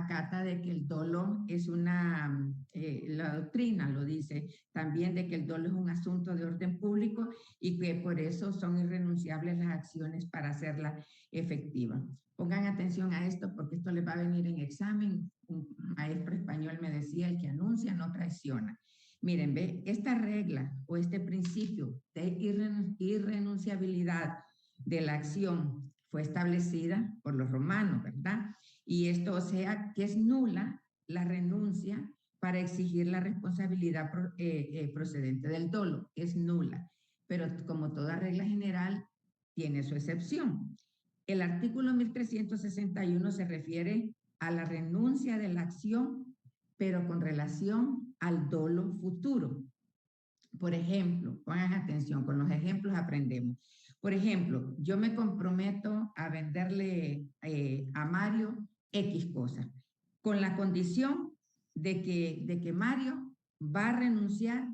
acata de que el dolo es una, la doctrina lo dice también, de que el dolo es un asunto de orden público y que por eso son irrenunciables las acciones para hacerla efectiva. Pongan atención a esto porque esto les va a venir en examen. Un maestro español me decía, el que anuncia no traiciona. Miren, ve, esta regla o este principio de irrenunciabilidad de la acción fue establecida por los romanos, ¿verdad? Y esto, o sea, que es nula la renuncia para exigir la responsabilidad procedente del dolo, es nula. Pero como toda regla general, tiene su excepción. El artículo 1361 se refiere a la renuncia de la acción, pero con relación al dolo futuro. Por ejemplo, pongan atención, con los ejemplos aprendemos. Por ejemplo, yo me comprometo a venderle a Mario X cosas, con la condición de que Mario va a renunciar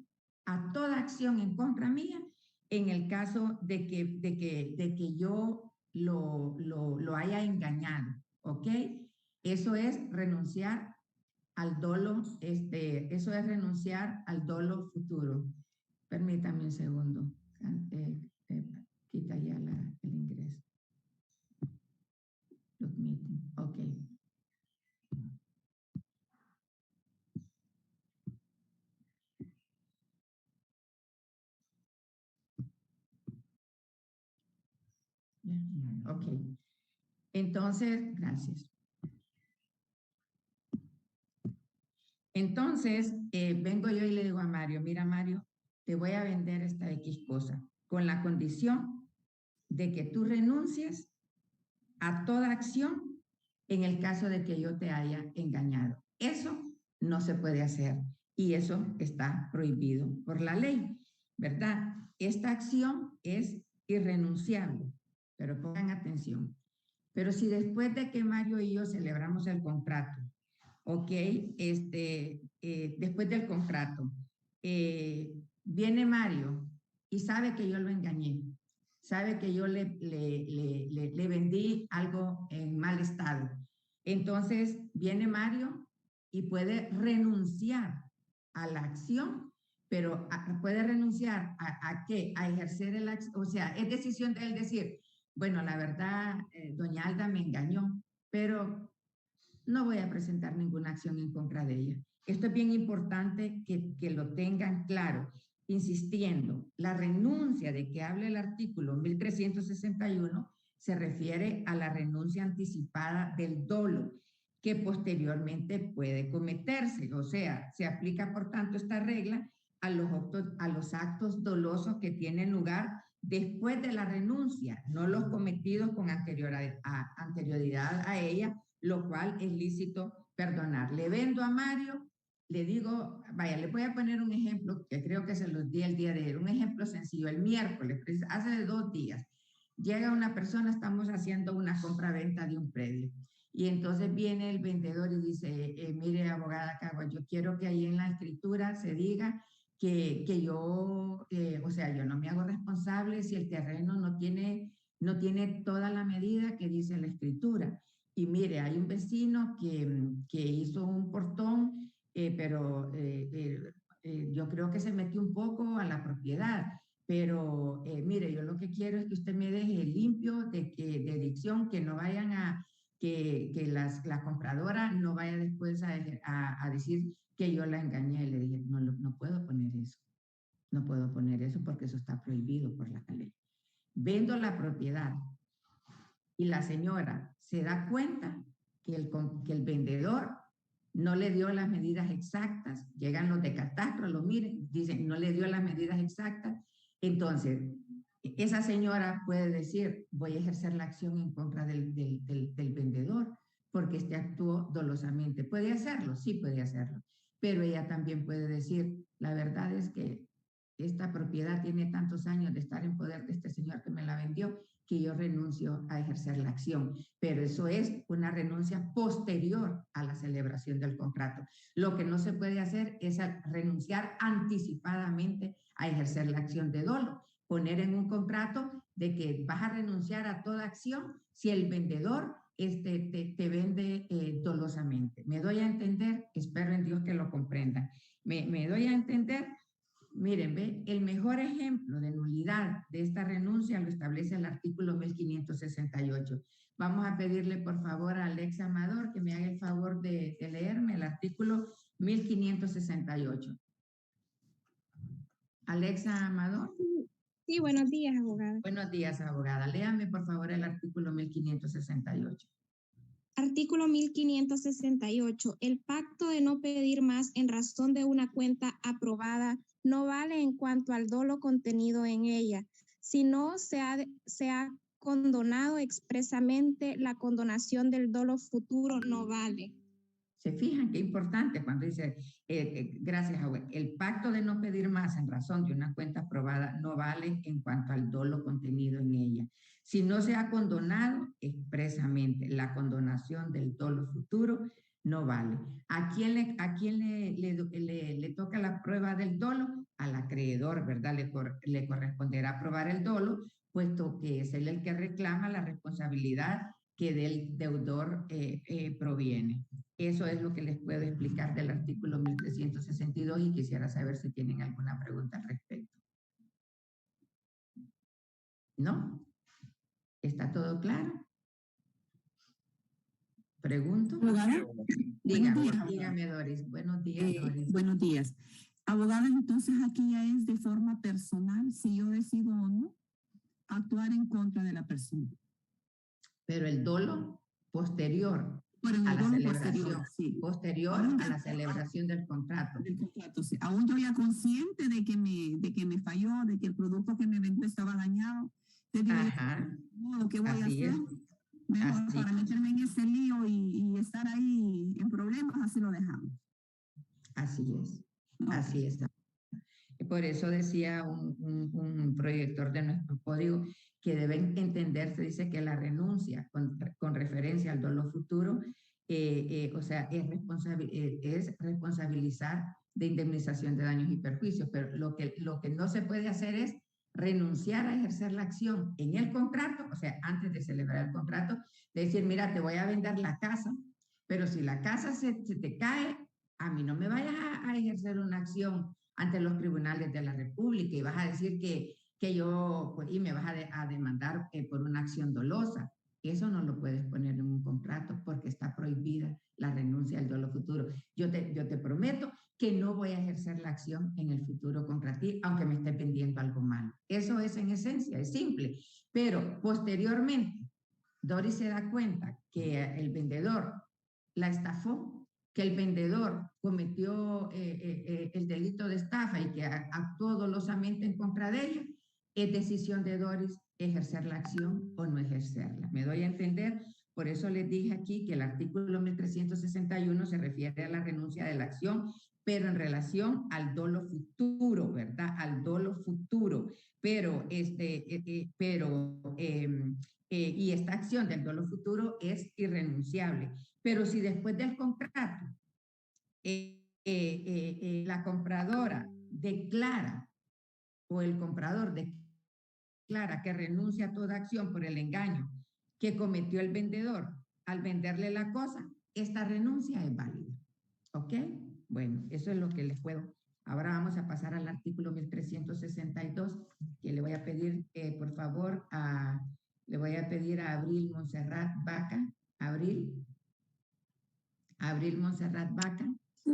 a toda acción en contra mía en el caso de que yo lo haya engañado, ¿ok? Eso es renunciar al dolo, eso es renunciar al dolo futuro. Permítame un segundo. Quita ya el ingreso. Los meeting. Ok. Ok. Entonces, gracias. Entonces, vengo yo y le digo a Mario, mira Mario, te voy a vender esta X cosa, con la condición de que tú renuncies a toda acción en el caso de que yo te haya engañado. Eso no se puede hacer y eso está prohibido por la ley, ¿verdad? Esta acción es irrenunciable, pero pongan atención. Pero si después de que Mario y yo celebramos el contrato, ok, después del contrato, viene Mario y sabe que yo lo engañé, sabe que yo le vendí algo en mal estado. Entonces viene Mario y puede renunciar a la acción, pero puede renunciar a qué? A ejercer el acción, o sea, es decisión de él decir, bueno, la verdad, doña Alda me engañó, pero no voy a presentar ninguna acción en contra de ella. Esto es bien importante que lo tengan claro, insistiendo, la renuncia de que habla el artículo 1361 se refiere a la renuncia anticipada del dolo, que posteriormente puede cometerse. O sea, se aplica por tanto esta regla a los actos dolosos que tienen lugar después de la renuncia, no los cometidos con anterioridad a ella, lo cual es lícito perdonar. Le vendo a Mario, le digo, vaya, le voy a poner un ejemplo que creo que se los di el día de ayer, un ejemplo sencillo, el miércoles, hace 2 días, llega una persona, estamos haciendo una compra-venta de un predio, y entonces viene el vendedor y dice, mire, abogada Cagua, yo quiero que ahí en la escritura se diga que yo, o sea, yo no me hago responsable si el terreno no tiene toda la medida que dice la escritura. Y mire, hay un vecino que hizo un portón, pero yo creo que se metió un poco a la propiedad. Pero mire, yo lo que quiero es que usted me deje limpio de dicción, que no vayan que la compradora no vaya después a decir que yo la engañé. Le dije, no puedo poner eso. No puedo poner eso porque eso está prohibido por la ley. Vendo la propiedad y la señora se da cuenta que el vendedor no le dio las medidas exactas, llegan los de catastro, lo miren, dicen, no le dio las medidas exactas, entonces esa señora puede decir, voy a ejercer la acción en contra del vendedor, porque actuó dolosamente. ¿Puede hacerlo? Sí, puede hacerlo, pero ella también puede decir, la verdad es que esta propiedad tiene tantos años de estar en poder de este señor que me la vendió, que yo renuncio a ejercer la acción. Pero eso es una renuncia posterior a la celebración del contrato. Lo que no se puede hacer es renunciar anticipadamente a ejercer la acción de dolo. Poner en un contrato de que vas a renunciar a toda acción si el vendedor te vende dolosamente. ¿Me doy a entender? Espero en Dios que lo comprendan. ¿Me doy a entender? Miren, ve, el mejor ejemplo de nulidad de esta renuncia lo establece el artículo 1568. Vamos a pedirle por favor a Alexa Amador que me haga el favor de leerme el artículo 1568. Alexa Amador. Sí, buenos días, abogada. Buenos días, abogada. Léame por favor el artículo 1568. Artículo 1568. El pacto de no pedir más en razón de una cuenta aprobada no vale en cuanto al dolo contenido en ella. Si no se ha condonado expresamente, la condonación del dolo futuro no vale. Se fijan qué importante cuando dice, gracias, abogada, el pacto de no pedir más en razón de una cuenta aprobada no vale en cuanto al dolo contenido en ella. Si no se ha condonado expresamente, la condonación del dolo futuro no vale. ¿A quién le toca la prueba del dolo? Al acreedor, ¿verdad? Le corresponderá probar el dolo, puesto que es él el que reclama la responsabilidad que del deudor proviene. Eso es lo que les puedo explicar del artículo 1362 y quisiera saber si tienen alguna pregunta al respecto. ¿No? ¿Está todo claro? ¿Pregunto? Abogada, Dígame, Doris. Buenos días, Doris. Buenos días. Abogada, entonces aquí ya es de forma personal, si yo decido o no actuar en contra de la persona. Pero el dolo posterior Bueno, a el la dolo celebración, posterior, a la celebración del contrato. Del contrato, sí. Aún yo ya consciente de que me falló, de que el producto que me vendió estaba dañado. Te digo, no, ¿qué voy a hacer? Mejor para meterme en ese lío y estar ahí en problemas, así lo dejamos. Así es, así es. Por eso decía un proyector de nuestro código que deben entenderse, dice que la renuncia con referencia al dolo futuro, o sea, es responsabilizar de indemnización de daños y perjuicios, pero lo que no se puede hacer es renunciar a ejercer la acción en el contrato, o sea, antes de celebrar el contrato, de decir, mira, te voy a vender la casa, pero si la casa se te cae, a mí no me vayas a ejercer una acción ante los tribunales de la República y vas a decir que yo, y me vas a demandar por una acción dolosa. Eso no lo puedes poner en un contrato porque está prohibida la renuncia al dolo futuro. Yo te prometo que no voy a ejercer la acción en el futuro contra ti, aunque me esté pendiendo algo malo. Eso es en esencia, es simple. Pero posteriormente, Doris se da cuenta que el vendedor la estafó, que el vendedor cometió el delito de estafa y que actuó dolosamente en contra de ella, es decisión de Doris ejercer la acción o no ejercerla. ¿Me doy a entender? Por eso les dije aquí que el artículo 1361 se refiere a la renuncia de la acción, pero en relación al dolo futuro, ¿verdad? Al dolo futuro. Pero, y esta acción del dolo futuro es irrenunciable. Pero si después del contrato la compradora declara o el comprador declara que renuncia a toda acción por el engaño que cometió el vendedor al venderle la cosa, esta renuncia es válida. ¿Ok? Bueno, eso es lo que les puedo. Ahora vamos a pasar al artículo 1362, que le voy a pedir, por favor, le voy a pedir a Abril Montserrat Vaca. Abril Montserrat Vaca. Sí,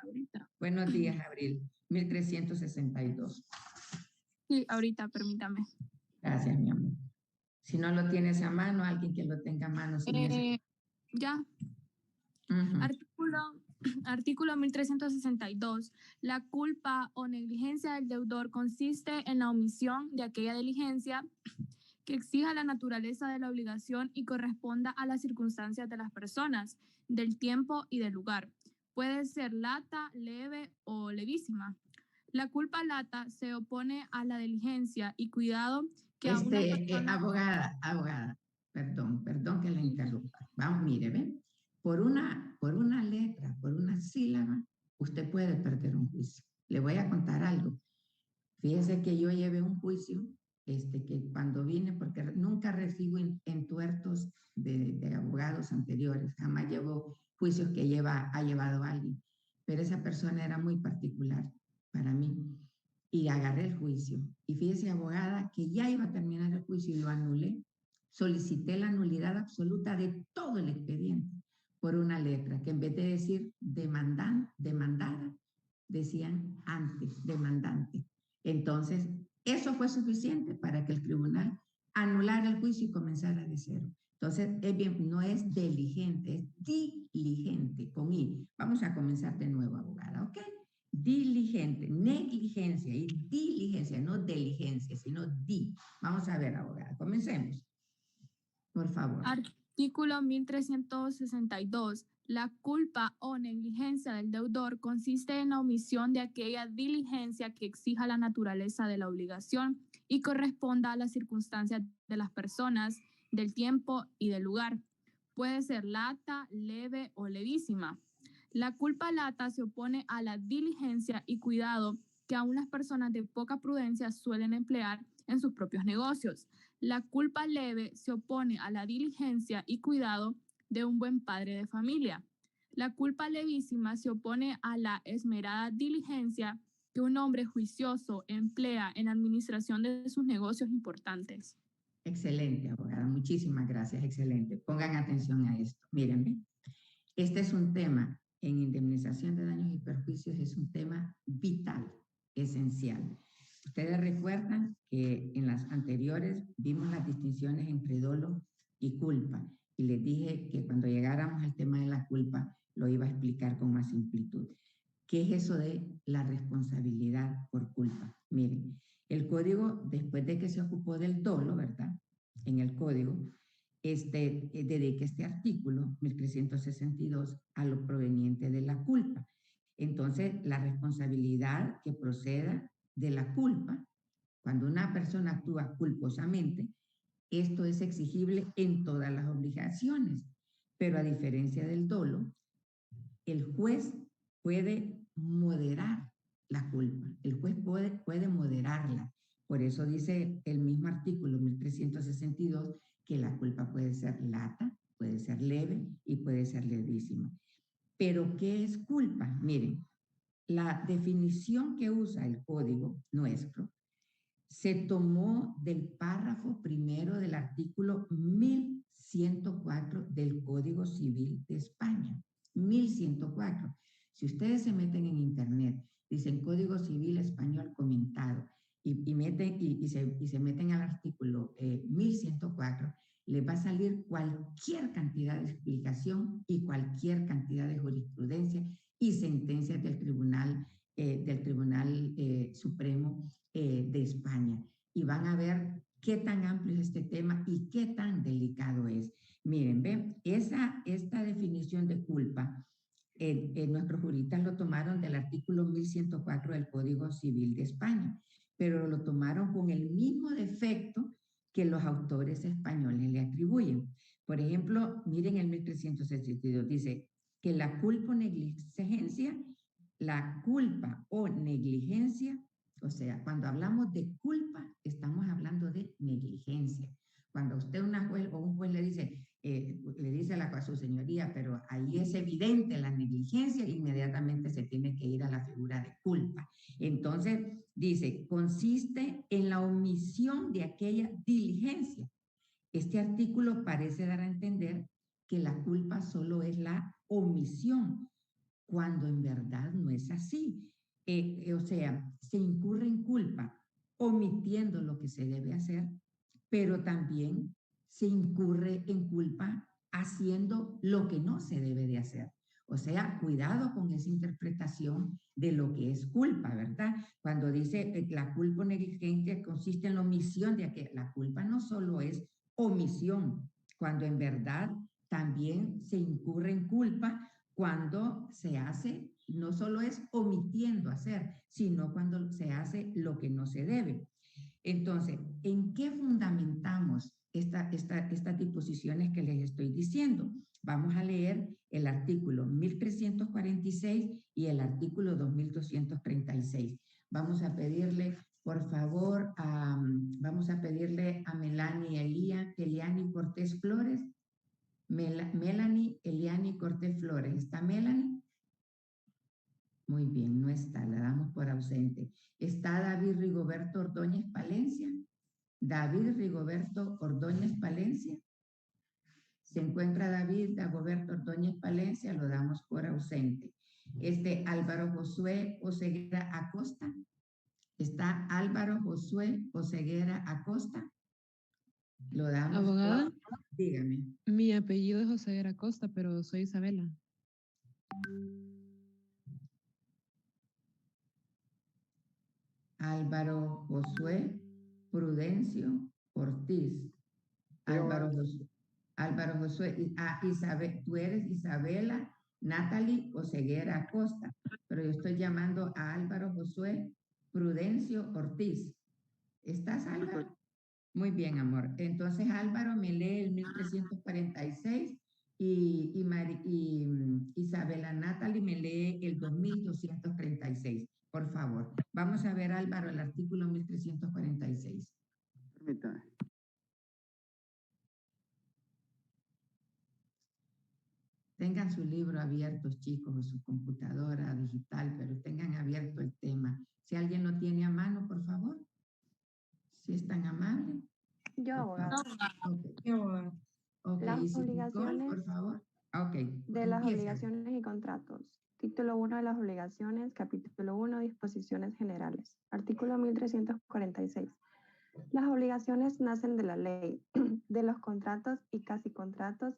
ahorita. Buenos días, Abril. 1362. Sí, ahorita, permítame. Gracias, mi amor. Si no lo tienes a mano, alguien que lo tenga a mano. Ya. Artículo 1362. La culpa o negligencia del deudor consiste en la omisión de aquella diligencia que exija la naturaleza de la obligación y corresponda a las circunstancias de las personas, del tiempo y del lugar. Puede ser lata, leve o levísima. La culpa lata se opone a la diligencia y cuidado que a una persona... Abogada, perdón que la interrumpa. Vamos, mire, ¿ven? Por una letra, por una sílaba, usted puede perder un juicio. Le voy a contar algo. Fíjese que yo llevé un juicio que cuando vine, porque nunca recibo entuertos de abogados anteriores, jamás llevo juicios que ha llevado alguien, pero esa persona era muy particular para mí y agarré el juicio. Y fíjese, abogada, que ya iba a terminar el juicio y lo anulé. Solicité la nulidad absoluta de todo el expediente por una letra que en vez de decir demandada, decían antes, demandante. Entonces, eso fue suficiente para que el tribunal anulara el juicio y comenzara de cero. Entonces, no es diligente, es diligente, con I. Vamos a comenzar de nuevo, abogada, ¿ok? Diligente, negligencia y diligencia, no diligencia, sino di. Vamos a ver, abogada, comencemos. Por favor. Artículo 1362. La culpa o negligencia del deudor consiste en la omisión de aquella diligencia que exija la naturaleza de la obligación y corresponda a las circunstancias de las personas, del tiempo y del lugar. Puede ser lata, leve o levísima. La culpa lata se opone a la diligencia y cuidado que aún las personas de poca prudencia suelen emplear en sus propios negocios. La culpa leve se opone a la diligencia y cuidado de un buen padre de familia. La culpa levísima se opone a la esmerada diligencia que un hombre juicioso emplea en la administración de sus negocios importantes. Excelente, abogada. Muchísimas gracias. Excelente. Pongan atención a esto. Mírenme. Este es un tema en indemnización de daños y perjuicios, es un tema vital, esencial. Ustedes recuerdan que en las anteriores vimos las distinciones entre dolo y culpa. Y les dije que cuando llegáramos al tema de la culpa, lo iba a explicar con más simplitud. ¿Qué es eso de la responsabilidad por culpa? Miren, el código, después de que se ocupó del dolo, ¿verdad? En el código, dedica este artículo 1362 a lo proveniente de la culpa. Entonces, la responsabilidad que proceda de la culpa, cuando una persona actúa culposamente, esto es exigible en todas las obligaciones, pero a diferencia del dolo, el juez puede moderar la culpa, el juez puede moderarla. Por eso dice el mismo artículo 1362 que la culpa puede ser lata, puede ser leve y puede ser levísima. Pero ¿qué es culpa? Miren, la definición que usa el código nuestro se tomó del párrafo primero del artículo 1104 del Código Civil de España. 1104. Si ustedes se meten en internet, dicen Código Civil Español comentado y se meten al artículo 1104, les va a salir cualquier cantidad de explicación y cualquier cantidad de jurisprudencia y sentencias del Tribunal Supremo de España. Y van a ver qué tan amplio es este tema y qué tan delicado es. Miren, ¿ven? Esta definición de culpa, nuestros juristas lo tomaron del artículo 1104 del Código Civil de España, pero lo tomaron con el mismo defecto que los autores españoles le atribuyen. Por ejemplo, miren el 1362, dice que la culpa o negligencia, o sea, cuando hablamos de culpa, estamos hablando de negligencia. Cuando usted un juez le dice a su señoría, pero ahí es evidente la negligencia, inmediatamente se tiene que ir a la figura de culpa. Entonces, dice, consiste en la omisión de aquella diligencia. Este artículo parece dar a entender que la culpa solo es la omisión, cuando en verdad no es así. O sea, se incurre en culpa omitiendo lo que se debe hacer, pero también se incurre en culpa haciendo lo que no se debe de hacer. O sea, cuidado con esa interpretación de lo que es culpa, ¿verdad? Cuando dice la culpa o negligencia consiste en la omisión de que la culpa no solo es omisión, cuando en verdad también se incurre en culpa cuando se hace, no solo es omitiendo hacer, sino cuando se hace lo que no se debe. Entonces, ¿en qué fundamentamos estas disposiciones que les estoy diciendo? Vamos a leer el artículo 1346 y el artículo 2236. Vamos a pedirle Por favor, vamos a pedirle a Eliani Cortés Flores. Melanie Eliani Cortés Flores. ¿Está Melanie? Muy bien, no está, la damos por ausente. ¿Está David Rigoberto Ordóñez Palencia? David Rigoberto Ordóñez Palencia. Se encuentra David Rigoberto Ordóñez Palencia, lo damos por ausente. Álvaro Josué Oseguera Acosta. ¿Está Álvaro Josué Oseguera Acosta? Lo damos. Abogada, dígame. Mi apellido es Oseguera Acosta, pero soy Isabela. Álvaro Josué Prudencio Ortiz. Álvaro Josué, Isabel, tú eres Isabela Natalie Oseguera Acosta, pero yo estoy llamando a Álvaro Josué Prudencio Ortiz. ¿Estás, Álvaro? Muy bien, amor. Entonces, Álvaro me lee el 1346 y Isabela Natalie me lee el 2236. Por favor, vamos a ver, Álvaro, el artículo 1346. Permítame. Tengan su libro abierto, chicos, o su computadora digital, pero tengan abierto el tema. Si alguien lo tiene a mano, por favor. Si es tan amable. Yo, abogada. Okay. Yo, abogada. Okay. Las obligaciones, Nicole, por favor. Okay. De las obligaciones y contratos. Título 1 de las obligaciones, capítulo 1, disposiciones generales. Artículo 1346. Las obligaciones nacen de la ley, de los contratos y casi contratos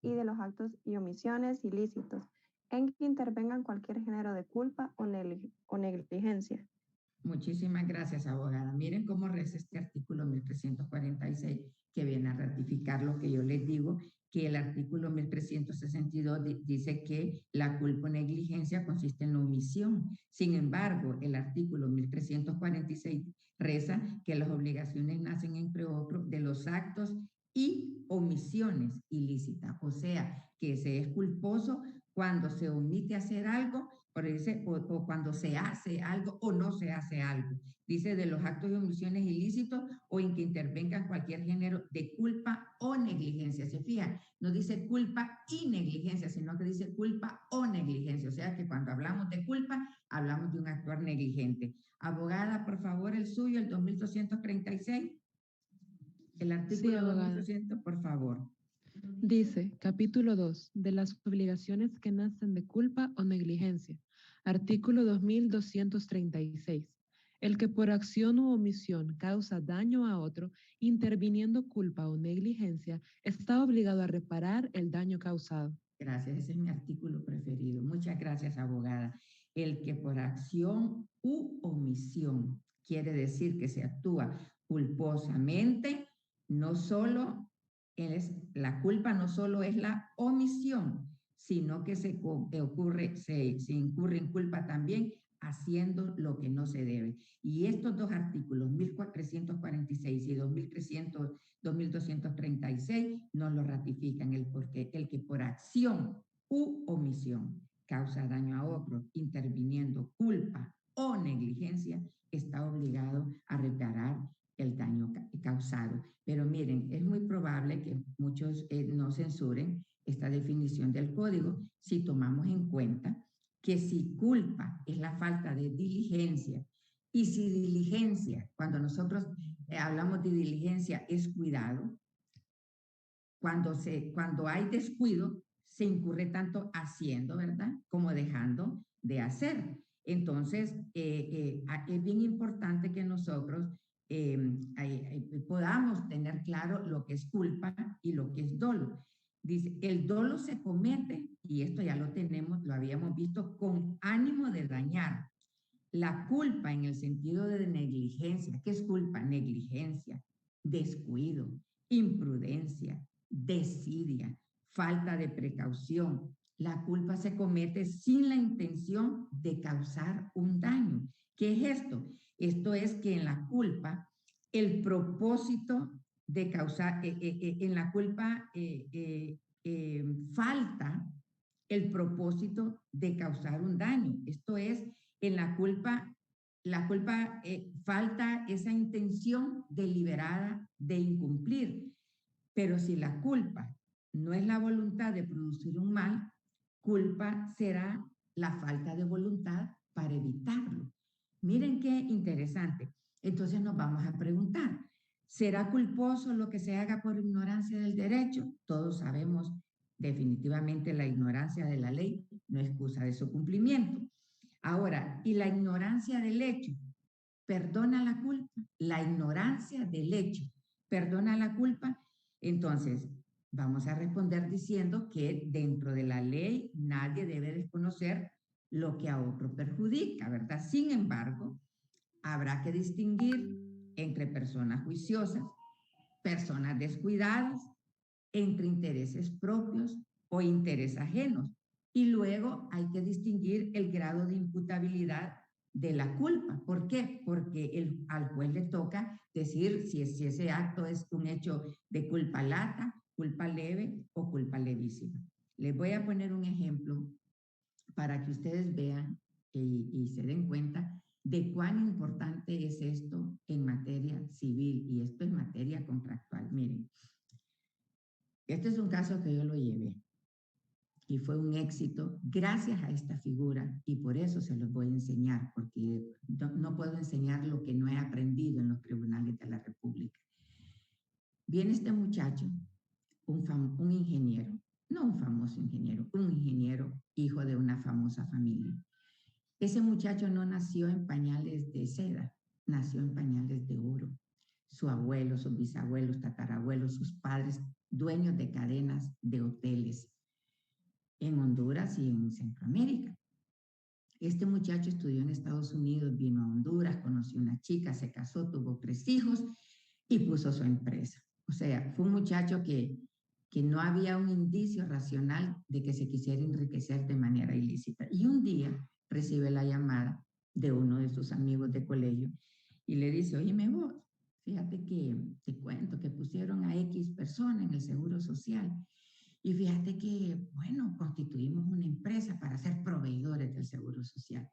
y de los actos y omisiones ilícitos en que intervengan cualquier género de culpa o negligencia. Muchísimas gracias, abogada. Miren cómo reza este artículo 1346, que viene a ratificar lo que yo les digo, que el artículo 1362 dice que la culpa o negligencia consiste en la omisión. Sin embargo, el artículo 1346 reza que las obligaciones nacen, entre otros, de los actos y omisiones ilícitas. O sea, que se es culposo cuando se omite hacer algo, o cuando se hace algo o no se hace algo. Dice de los actos y omisiones ilícitos o en que intervengan cualquier género de culpa o negligencia. Se fija, no dice culpa y negligencia, sino que dice culpa o negligencia. O sea que cuando hablamos de culpa, hablamos de un actuar negligente. Abogada, por favor, el suyo, el 2236. El artículo 2200, por favor. Dice, capítulo 2, de las obligaciones que nacen de culpa o negligencia. Artículo 2236. El que por acción u omisión causa daño a otro, interviniendo culpa o negligencia, está obligado a reparar el daño causado. Gracias, ese es mi artículo preferido. Muchas gracias, abogada. El que por acción u omisión, quiere decir que se actúa culposamente, no solo la culpa no solo es la omisión, sino que se incurre en culpa también haciendo lo que no se debe. Y estos dos artículos, 1346 y 2236, nos lo ratifican, porque el que por acción u omisión causa daño a otro, interviniendo culpa o negligencia, está obligado a reparar el daño causado. Pero miren, es muy probable que muchos no censuren esta definición del código si tomamos en cuenta que si culpa es la falta de diligencia y si diligencia, cuando nosotros hablamos de diligencia, es cuidado, cuando hay descuido, se incurre tanto haciendo, ¿verdad?, como dejando de hacer. Entonces, es bien importante que nosotros podamos tener claro lo que es culpa y lo que es dolo. Dice, el dolo se comete, y esto ya lo tenemos, lo habíamos visto, con ánimo de dañar. La culpa en el sentido de negligencia. ¿Qué es culpa? Negligencia, descuido, imprudencia, desidia, falta de precaución. La culpa se comete sin la intención de causar un daño. ¿Qué es esto? Esto es que en la culpa, el propósito de causar, en la culpa falta el propósito de causar un daño. Esto es, en la culpa la culpa, falta esa intención deliberada de incumplir. Pero si la culpa no es la voluntad de producir un mal, culpa será la falta de voluntad para evitarlo. Miren qué interesante. Entonces nos vamos a preguntar, ¿será culposo lo que se haga por ignorancia del derecho? Todos sabemos definitivamente la ignorancia de la ley no es excusa de su cumplimiento. Ahora, ¿y la ignorancia del hecho perdona la culpa? La ignorancia del hecho perdona la culpa. Entonces, vamos a responder diciendo que dentro de la ley nadie debe desconocer lo que a otro perjudica, ¿verdad? Sin embargo, habrá que distinguir entre personas juiciosas, personas descuidadas, entre intereses propios o intereses ajenos. Y luego hay que distinguir el grado de imputabilidad de la culpa. ¿Por qué? Porque al juez le toca decir si ese acto es un hecho de culpa lata, culpa leve o culpa levísima. Les voy a poner un ejemplo para que ustedes vean y se den cuenta de cuán importante es esto en materia civil y esto en materia contractual. Miren, este es un caso que yo lo llevé y fue un éxito gracias a esta figura y por eso se los voy a enseñar, porque no puedo enseñar lo que no he aprendido en los tribunales de la República. Viene este muchacho, un ingeniero, no un famoso ingeniero, un ingeniero hijo de una famosa familia. Ese muchacho no nació en pañales de seda, nació en pañales de oro. Su abuelo, sus bisabuelos, tatarabuelos, sus padres, dueños de cadenas de hoteles en Honduras y en Centroamérica. Este muchacho estudió en Estados Unidos, vino a Honduras, conoció una chica, se casó, tuvo 3 hijos y puso su empresa. O sea, fue un muchacho que no había un indicio racional de que se quisiera enriquecer de manera ilícita. Y un día recibe la llamada de uno de sus amigos de colegio y le dice, oíme vos, fíjate que te cuento que pusieron a X persona en el Seguro Social y fíjate que, bueno, constituimos una empresa para ser proveedores del Seguro Social.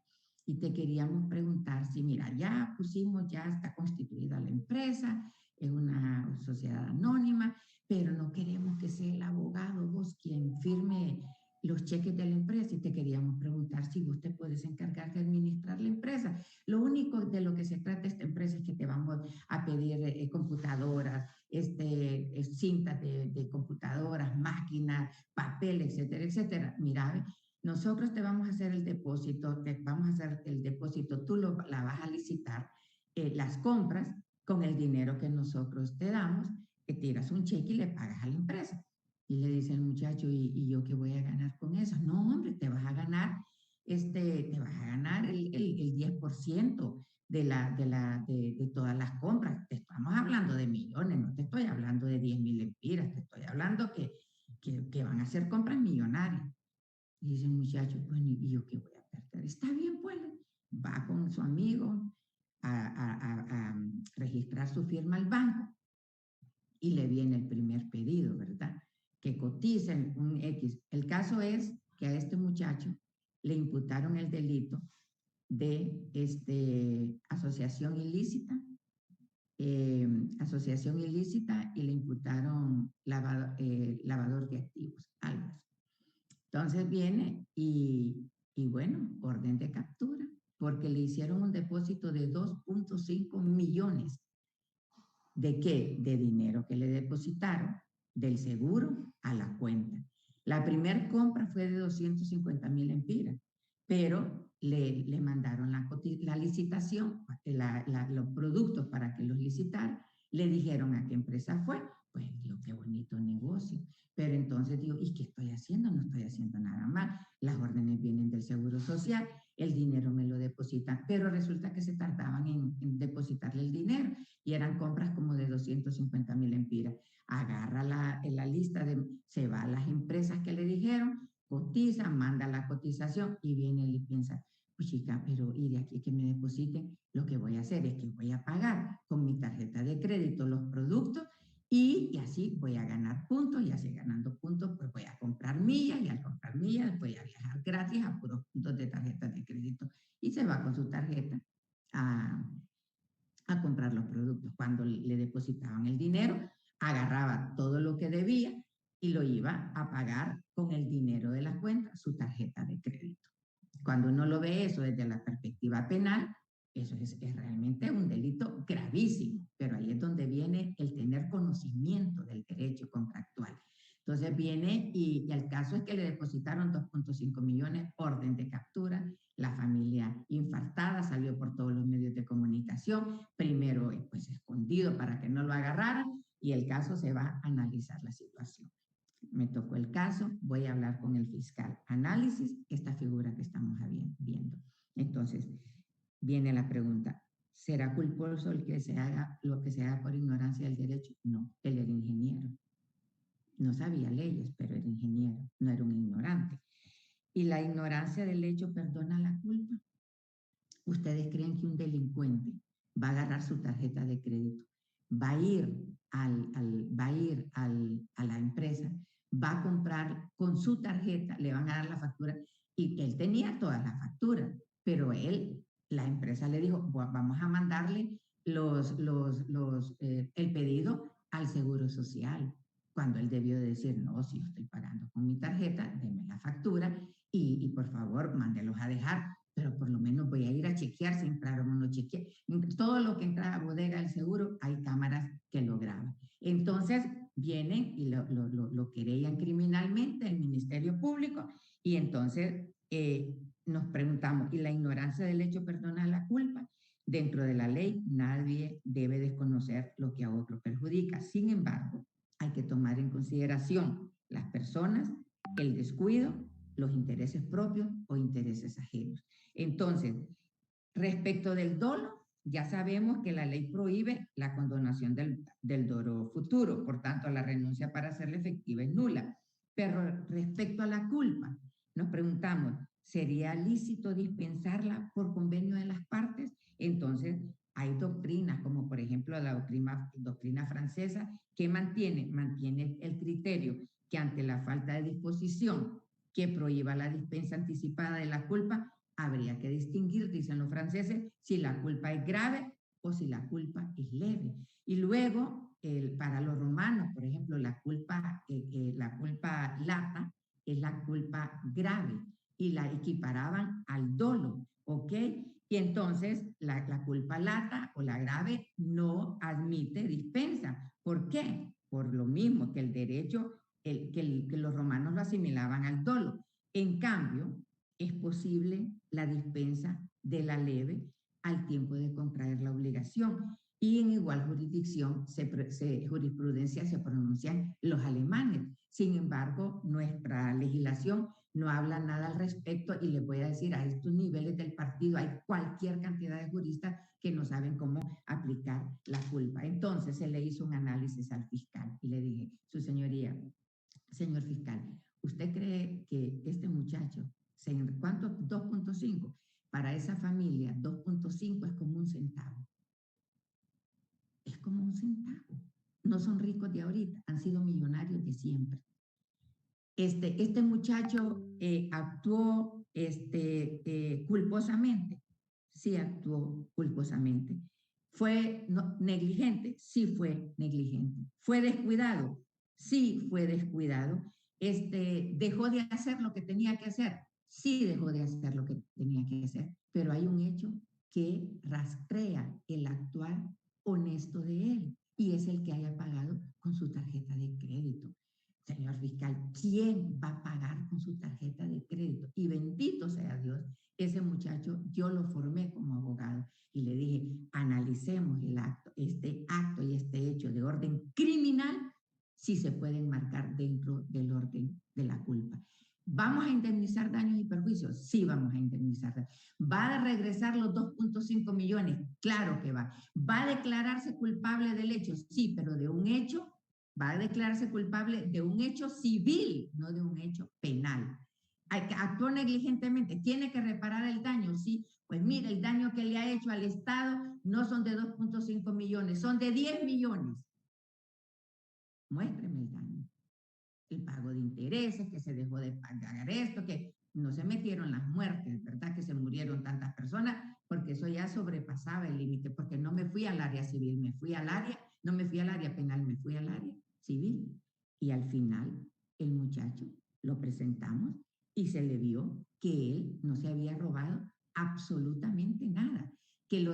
Y te queríamos preguntar si, mira, ya está constituida la empresa, es una sociedad anónima, pero no queremos que sea el abogado vos quien firme los cheques de la empresa y te queríamos preguntar si vos te puedes encargar de administrar la empresa. Lo único de lo que se trata esta empresa es que te vamos a pedir computadoras, cintas de computadoras, máquinas, papel, etcétera, etcétera. Mira, nosotros te vamos a hacer el depósito, tú la vas a licitar, las compras con el dinero que nosotros te damos, que tiras un cheque y le pagas a la empresa. Y le dice el muchacho, ¿y yo qué voy a ganar con eso? No, hombre, te vas a ganar el 10% de todas las compras. Te estamos hablando de millones, no te estoy hablando de 10,000 lempiras, te estoy hablando que van a ser compras millonarias. Y dice el muchacho, bueno, ¿y yo qué voy a perder? Está bien, pues, va con su amigo a registrar su firma al banco y le viene el primer pedido, ¿verdad? Que coticen un X. El caso es que a este muchacho le imputaron el delito de asociación ilícita y le imputaron lavador de activos, algo así. Entonces viene y bueno, orden de captura, porque le hicieron un depósito de 2.5 millones. ¿De qué? De dinero que le depositaron del seguro a la cuenta. La primera compra fue de 250,000 lempiras, pero le mandaron la licitación, los productos para que los licitara, le dijeron a qué empresa fue, pues digo, qué bonito negocio. Pero entonces digo, ¿y qué estoy haciendo? No estoy haciendo nada mal. Las órdenes vienen del Seguro Social, el dinero me lo depositan, pero resulta que se tardaban en depositarle el dinero y eran compras como de 250,000 lempiras. Agarra la lista, se va a las empresas que le dijeron, cotiza, manda la cotización y viene él y piensa, pues chica, pero y de aquí que me depositen, lo que voy a hacer es que voy a pagar con mi tarjeta de crédito los productos y así voy a ganar puntos y así ganando puntos pues voy a comprar millas y al comprar millas voy a viajar gratis a puros puntos de tarjeta de crédito y se va con su tarjeta a comprar los productos. Cuando le depositaban el dinero, agarraba todo lo que debía y lo iba a pagar con el dinero de la cuenta, su tarjeta de crédito. Cuando uno lo ve eso desde la perspectiva penal, eso es realmente un delito gravísimo, pero ahí es donde viene el tener conocimiento del derecho contractual. Entonces viene y el caso es que le depositaron 2.5 millones, orden de captura, la familia infartada, salió por todos los medios de comunicación, primero pues escondido para que no lo agarraran, y el caso se va a analizar la situación. Me tocó el caso, voy a hablar con el fiscal. Análisis, esta figura que estamos viendo. Entonces, viene la pregunta, ¿será culposo el que se haga lo que se haga por ignorancia del derecho? No, él era ingeniero. No sabía leyes, pero era ingeniero, no era un ignorante. ¿Y la ignorancia del hecho perdona la culpa? ¿Ustedes creen que un delincuente va a agarrar su tarjeta de crédito, va a ir a la empresa, va a comprar con su tarjeta, le van a dar la factura, y él tenía todas las facturas, pero la empresa le dijo, vamos a mandarle el pedido al Seguro Social, cuando él debió de decir, no, si yo estoy pagando con mi tarjeta, denme la factura y por favor, mándelos a dejar, pero por lo menos voy a ir a chequear si entraron o no chequeé. Todo lo que entra a bodega del seguro, hay cámaras que lo graban. Entonces, vienen y lo querellan criminalmente el Ministerio Público, y entonces nos preguntamos, ¿y la ignorancia del hecho perdona la culpa? Dentro de la ley, nadie debe desconocer lo que a otro perjudica. Sin embargo, hay que tomar en consideración las personas, el descuido, los intereses propios o intereses ajenos. Entonces, respecto del dolo, ya sabemos que la ley prohíbe la condonación del dolo futuro, por tanto, la renuncia para hacerla efectiva es nula. Pero respecto a la culpa, nos preguntamos, ¿sería lícito dispensarla por convenio de las partes? Entonces, hay doctrinas, como por ejemplo la doctrina francesa, que mantiene el criterio que ante la falta de disposición que prohíba la dispensa anticipada de la culpa, habría que distinguir, dicen los franceses, si la culpa es grave o si la culpa es leve. Y luego, para los romanos, por ejemplo, la culpa lata es la culpa grave y la equiparaban al dolo, ¿ok? Y entonces la culpa lata o la grave no admite dispensa. ¿Por qué? Por lo mismo que el derecho, que los romanos lo asimilaban al dolo. En cambio, es posible la dispensa de la leve al tiempo de contraer la obligación. Y en igual jurisprudencia se pronuncian los alemanes. Sin embargo, nuestra legislación no habla nada al respecto, y les voy a decir, a estos niveles del partido hay cualquier cantidad de juristas que no saben cómo aplicar la culpa. Entonces se le hizo un análisis al fiscal y le dije, su señoría, señor fiscal, ¿usted cree que este muchacho, ¿cuánto? 2.5. Para esa familia, 2.5 es como un centavo. Es como un centavo. No son ricos de ahorita, han sido millonarios de siempre. Este muchacho actuó culposamente. Sí actuó culposamente. ¿Fue negligente? Sí fue negligente. ¿Fue descuidado? Sí fue descuidado. ¿Dejó de hacer lo que tenía que hacer? Sí dejó de hacer lo que tenía que hacer, pero hay un hecho que rastrea el actuar honesto de él, y es el que haya pagado con su tarjeta de crédito. Señor fiscal, ¿quién va a pagar con su tarjeta de crédito? Y bendito sea Dios, ese muchacho yo lo formé como abogado y le dije, analicemos este acto y este hecho de orden criminal, si se puede enmarcar dentro del orden de la culpa. ¿Vamos a indemnizar daños y perjuicios? Sí, vamos a indemnizar. ¿Va a regresar los 2.5 millones? Claro que va. ¿Va a declararse culpable del hecho? Sí, pero de un hecho, va a declararse culpable de un hecho civil, no de un hecho penal. Actuó negligentemente, tiene que reparar el daño, sí. Pues mire, el daño que le ha hecho al Estado no son de 2.5 millones, son de 10 millones. Muéstreme el daño. El pago de intereses, que se dejó de pagar esto, que no se metieron las muertes, ¿verdad? Que se murieron tantas personas, porque eso ya sobrepasaba el límite, porque no me fui al área civil, no me fui al área penal, me fui al área civil. Y al final, el muchacho lo presentamos y se le vio que él no se había robado absolutamente nada, que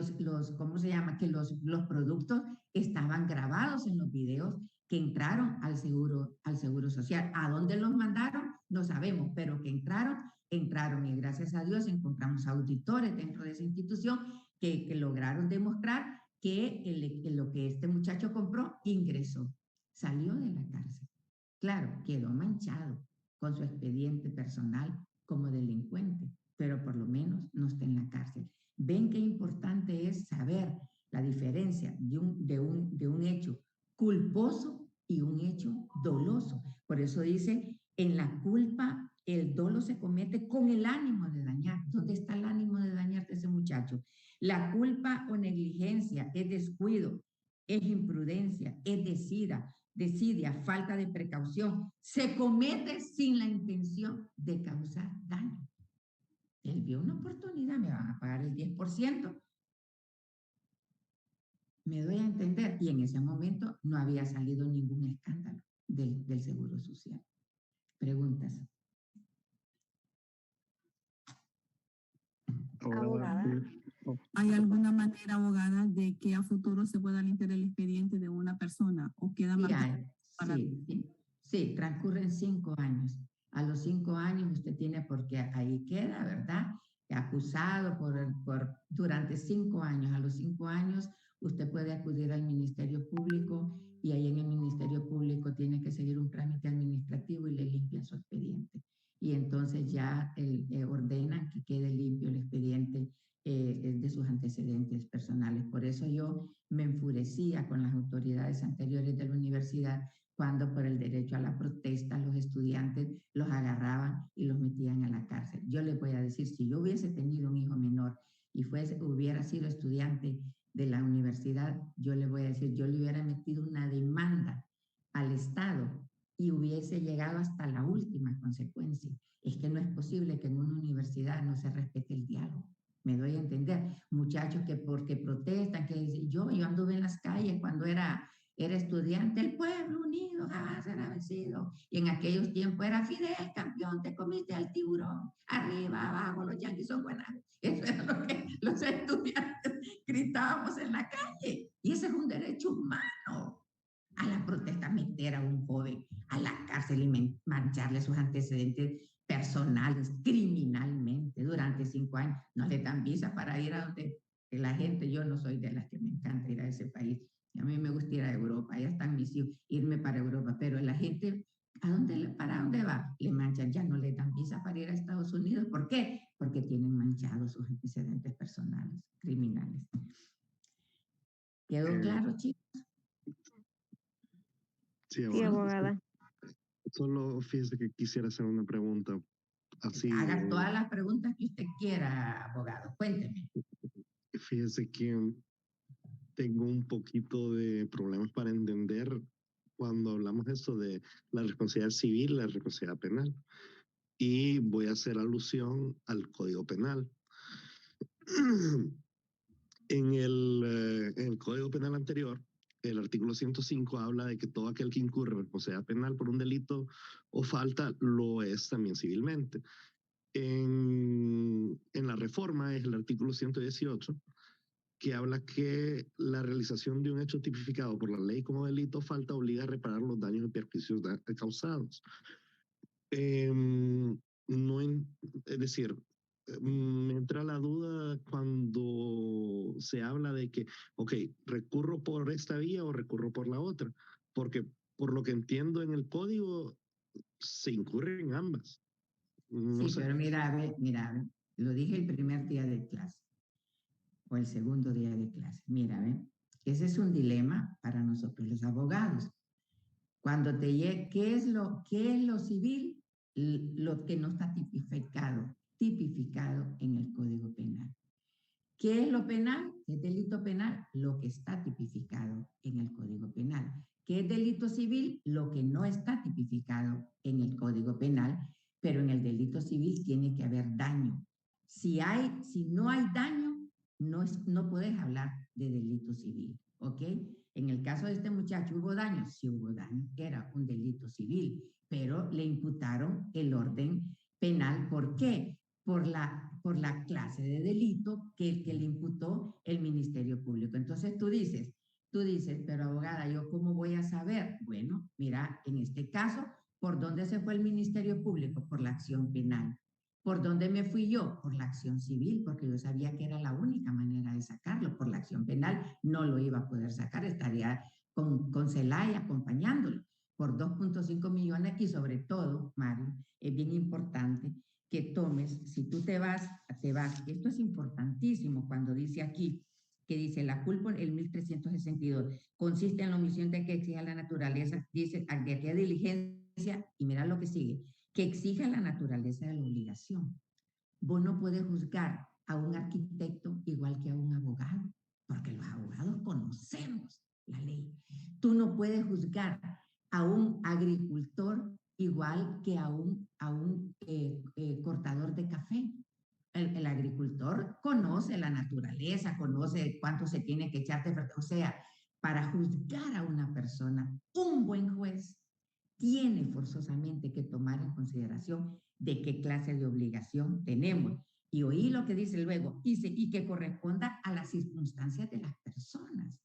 ¿cómo se llama? Que los productos estaban grabados en los videos que entraron al seguro social. ¿A dónde los mandaron? No sabemos, pero que entraron y gracias a Dios encontramos auditores dentro de esa institución que lograron demostrar que lo que este muchacho compró ingresó, salió de la cárcel. Claro, quedó manchado con su expediente personal como delincuente, pero por lo menos no está en la cárcel. ¿Ven qué importante es saber la diferencia de un hecho culposo y un hecho doloso? Por eso dice, en la culpa el dolo se comete con el ánimo de dañar. ¿Dónde está el ánimo de dañar de ese muchacho? La culpa o negligencia es descuido, es imprudencia, es desidia, falta de precaución. Se comete sin la intención de causar daño. Él vio una oportunidad, me van a pagar el 10%. Me doy a entender. Y en ese momento no había salido ningún escándalo del Seguro Social. Preguntas. Abogada. ¿Hay alguna manera, abogada, de que a futuro se pueda limpiar el expediente de una persona o queda marcado? Sí, transcurren 5 años. A los 5 años usted tiene, porque ahí queda, ¿verdad? Acusado durante 5 años. A los 5 años usted puede acudir al Ministerio Público y ahí en el Ministerio Público tiene que seguir un trámite administrativo y le limpian su expediente. Y entonces ya ordenan que quede limpio el expediente de sus antecedentes personales. Por eso yo me enfurecía con las autoridades anteriores de la universidad cuando por el derecho a la protesta los estudiantes los agarraban y los metían a la cárcel. Yo les voy a decir, si yo hubiese tenido un hijo menor y hubiera sido estudiante de la universidad, yo le voy a decir, yo le hubiera metido una demanda al Estado y hubiese llegado hasta la última consecuencia. Es que no es posible que en una universidad no se respete el diálogo. Me doy a entender. Muchachos que porque protestan, que dicen, yo anduve en las calles cuando era estudiante, el pueblo unido jamás será vencido. Y en aquellos tiempos era Fidel, campeón, te comiste al tiburón, arriba, abajo, los yanquis son buenas. Eso era lo que los estudiantes gritábamos en la calle. Y ese es un derecho humano. A la protesta, meter a un joven a la cárcel y mancharle sus antecedentes personales criminalmente durante 5 años. No le dan visa para ir a donde la gente, yo no soy de las que me encanta ir a ese país. A mí me gusta ir a Europa, ya están mis hijos, irme para Europa, pero la gente, ¿para dónde va? Le manchan, ya no le dan visa para ir a Estados Unidos. ¿Por qué? Porque tienen manchados sus antecedentes personales, criminales. ¿Quedó claro, chicos? Sí, abogada. Solo fíjese que quisiera hacer una pregunta. Así, haga todas las preguntas que usted quiera, abogado. Cuénteme. Fíjese que tengo un poquito de problemas para entender cuando hablamos de esto de la responsabilidad civil y la responsabilidad penal. Y voy a hacer alusión al Código Penal. En el Código Penal anterior, el artículo 105 habla de que todo aquel que incurre en responsabilidad penal por un delito o falta lo es también civilmente. En la reforma es el artículo 118, que habla que la realización de un hecho tipificado por la ley como delito o falta obliga a reparar los daños y perjuicios causados. Es decir, me entra la duda cuando se habla de que, ok, recurro por esta vía o recurro por la otra, porque por lo que entiendo en el código se incurre en ambas. No sí, sé. pero mira, lo dije el primer día de clase o el segundo día de clase. Mira, ese es un dilema para nosotros los abogados. Cuando te llegue, ¿qué es lo civil? Lo que no está tipificado en el Código Penal. ¿Qué es lo penal? ¿Qué es delito penal? Lo que está tipificado en el Código Penal. ¿Qué es delito civil? Lo que no está tipificado en el Código Penal. pero en el delito civil tiene que haber daño. Si no hay daño, no puedes hablar de delito civil, ¿ok? En el caso de este muchacho, ¿hubo daño? Sí hubo daño, era un delito civil, pero le imputaron el orden penal. ¿Por qué? Por la clase de delito que le imputó el Ministerio Público. Entonces tú dices, pero abogada, ¿yo cómo voy a saber? Bueno, mira, en este caso, ¿por dónde se fue el Ministerio Público? Por la acción penal. ¿Por dónde me fui yo? Por la acción civil, porque yo sabía que era la única manera de sacarlo. Por la acción penal no lo iba a poder sacar, estaría con Celaya acompañándolo. Por 2.5 millones y sobre todo, Mario, es bien importante que tomes, si tú te vas. Esto es importantísimo cuando dice aquí, que dice la culpa, el 1362, consiste en la omisión de que exija la naturaleza, dice, de aquella diligencia, y mira lo que sigue, que exija la naturaleza de la obligación. Vos no puedes juzgar a un arquitecto igual que a un abogado, porque los abogados conocemos la ley. Tú no puedes juzgar a un agricultor igual que a un cortador de café. El agricultor conoce la naturaleza, conoce cuánto se tiene que echar de... O sea, para juzgar a una persona, un buen juez tiene forzosamente que tomar en consideración de qué clase de obligación tenemos. Y oí lo que dice luego, y que corresponda a las circunstancias de las personas.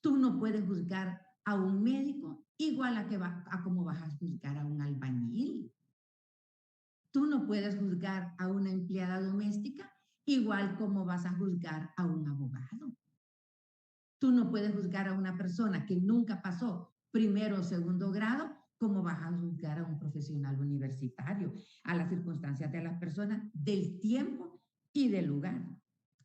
Tú no puedes juzgar a un médico igual a cómo vas a juzgar a un albañil. Tú no puedes juzgar a una empleada doméstica igual como vas a juzgar a un abogado. Tú no puedes juzgar a una persona que nunca pasó primero o segundo grado como vas a juzgar a un profesional universitario, a las circunstancias de las personas, del tiempo y del lugar.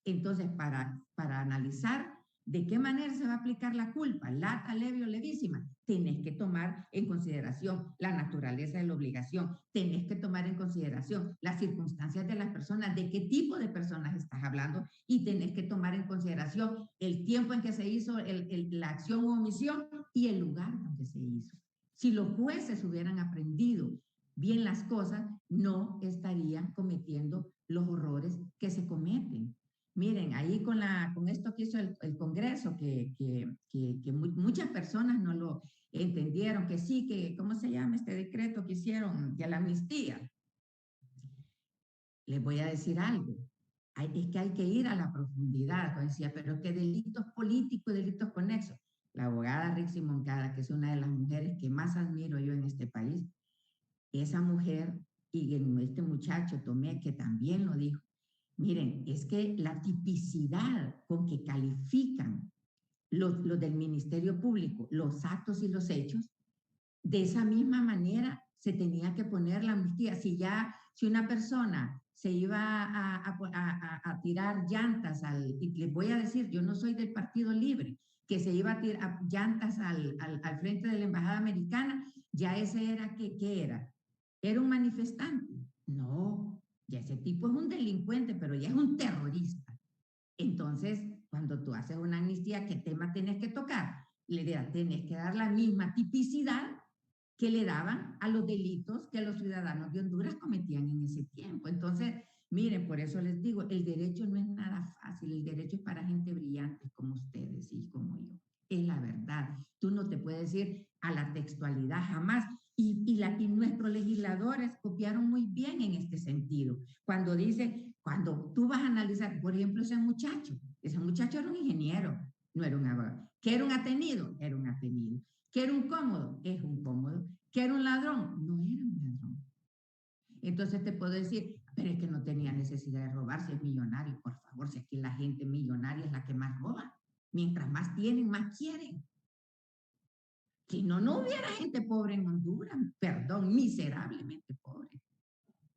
Entonces, para analizar de qué manera se va a aplicar la culpa, lata, leve o levísima, tenés que tomar en consideración la naturaleza de la obligación, tenés que tomar en consideración las circunstancias de las personas, de qué tipo de personas estás hablando, y tenés que tomar en consideración el tiempo en que se hizo la acción o omisión y el lugar donde se hizo. Si los jueces hubieran aprendido bien las cosas, no estarían cometiendo los horrores que se cometen. Miren, ahí con esto que hizo el Congreso, que muchas personas no lo entendieron, que sí, que, ¿cómo se llama este decreto que hicieron de la amnistía? Les voy a decir algo. Es que hay que ir a la profundidad. Pues decía, pero ¿qué delitos políticos, delitos conexos? La abogada Rixi Moncada, que es una de las mujeres que más admiro yo en este país, esa mujer y este muchacho Tomé, que también lo dijo, miren, es que la tipicidad con que califican los del Ministerio Público los actos y los hechos, de esa misma manera se tenía que poner la amnistía. Si una persona se iba a tirar llantas y les voy a decir, yo no soy del Partido Libre, que se iba a tirar llantas al frente de la Embajada Americana, ya ese era, ¿qué era? ¿Era un manifestante? No, ya ese tipo es un delincuente, pero ya es un terrorista. Entonces, cuando tú haces una amnistía, ¿qué tema tenés que tocar? Tenés que dar la misma tipicidad que le daban a los delitos que los ciudadanos de Honduras cometían en ese tiempo. Entonces, miren, por eso les digo, el derecho no es nada fácil, el derecho es para gente brillante como ustedes y como yo. Es la verdad. Tú no te puedes ir a la textualidad jamás. Y nuestros legisladores copiaron muy bien en este sentido. Cuando tú vas a analizar, por ejemplo, ese muchacho era un ingeniero, no era un abogado. ¿Que era un atenido? Era un atenido. ¿Que era un cómodo? Es un cómodo. ¿Que era un ladrón? No era un ladrón. Entonces te puedo decir, pero es que no tenía necesidad de robar si es millonario. Por favor, si aquí la gente millonaria es la que más roba. Mientras más tienen, más quieren. Si no hubiera gente pobre en Honduras, perdón, miserablemente pobre.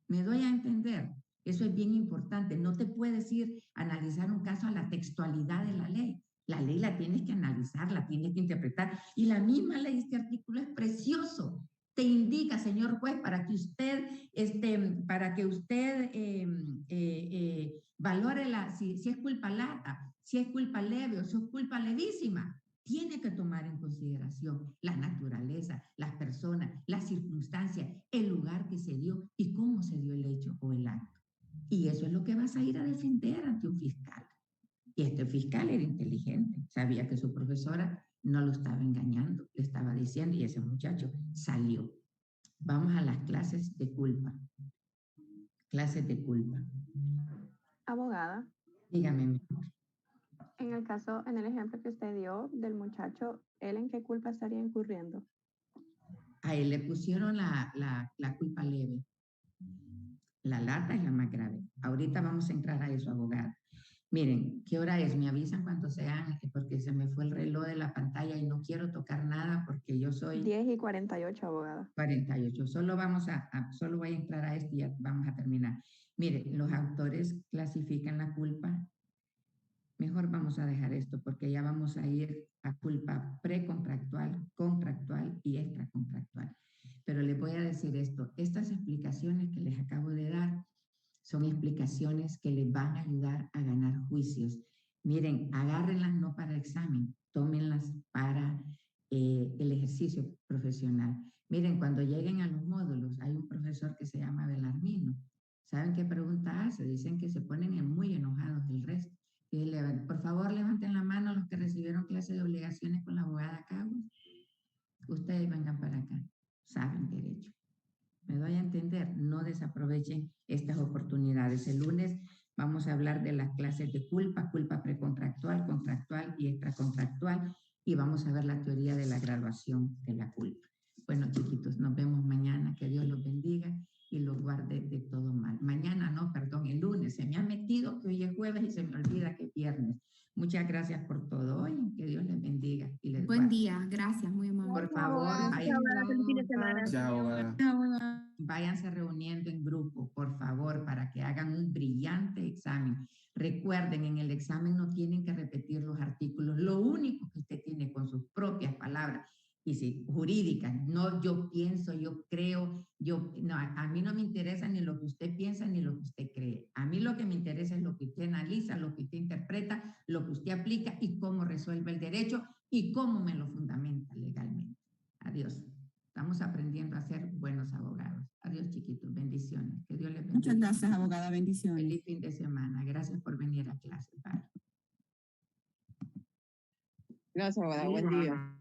¿Me doy a entender? Eso es bien importante. No te puedes ir a analizar un caso a la textualidad de la ley. La ley la tienes que analizar, la tienes que interpretar. Y la misma ley, este artículo es precioso. Te indica, señor juez, para que usted valore si es culpa lata, si es culpa leve o si es culpa levísima. tiene que tomar en consideración la naturaleza, las personas, las circunstancias, el lugar que se dio y cómo se dio el hecho o el acto. Y eso es lo que vas a ir a defender ante un fiscal. Y este fiscal era inteligente, sabía que su profesora no lo estaba engañando, le estaba diciendo, y ese muchacho salió. Vamos a las clases de culpa. Clases de culpa. Abogada. Dígame, mi amor. En el ejemplo que usted dio del muchacho, ¿él en qué culpa estaría incurriendo? A él le pusieron la culpa leve. La lata es la más grave. Ahorita vamos a entrar a eso, abogada. Miren, ¿qué hora es? Me avisan cuando sean, porque se me fue el reloj de la pantalla y no quiero tocar nada porque yo soy... 10:48, abogada. 48. Solo solo voy a entrar a esto y ya vamos a terminar. Miren, los autores clasifican la culpa. Mejor vamos a dejar esto porque ya vamos a ir a culpa precontractual, contractual y extracontractual. Pero les voy a decir esto, estas explicaciones que les acabo de dar son explicaciones que les van a ayudar a ganar juicios. Miren, agárrenlas no para examen, tómenlas para el ejercicio profesional. Miren, cuando lleguen a los módulos, hay un profesor que se llama Belarmino. ¿Saben qué pregunta hace? Dicen que se ponen muy enojados del resto. Y por favor, levanten la mano los que recibieron clase de obligaciones con la abogada Caguas. Ustedes vengan para acá, saben derecho. ¿Me doy a entender? No desaprovechen estas oportunidades. El lunes vamos a hablar de las clases de culpa, culpa precontractual, contractual y extracontractual, y vamos a ver la teoría de la graduación de la culpa. Bueno, chiquitos, nos vemos mañana. Que Dios los bendiga y los guarde de todo mal. Mañana no, perdón, el lunes. Se me ha metido que hoy es jueves y se me olvida que es viernes. Muchas gracias por todo hoy. Que Dios les bendiga y les Buen guarde. día, gracias, muy amable. Por favor, Chao. váyanse reuniendo en grupo, por favor, para que hagan un brillante examen. Recuerden, en el examen no tienen que repetir los artículos. Lo único que usted tiene con sus propias palabras, y sí, jurídicas, no yo pienso, yo creo, no, a mí no me interesa ni lo que usted piensa ni lo que usted cree. A mí lo que me interesa es lo que usted analiza, lo que usted interpreta, lo que usted aplica y cómo resuelve el derecho y cómo me lo fundamenta legalmente. Adiós. Estamos aprendiendo a ser buenos abogados. Adiós, chiquitos. Bendiciones. Que Dios les bendiga. Muchas gracias, abogada. Bendiciones. Feliz fin de semana. Gracias por venir a clase. Bye. Gracias, abogada. Buen día.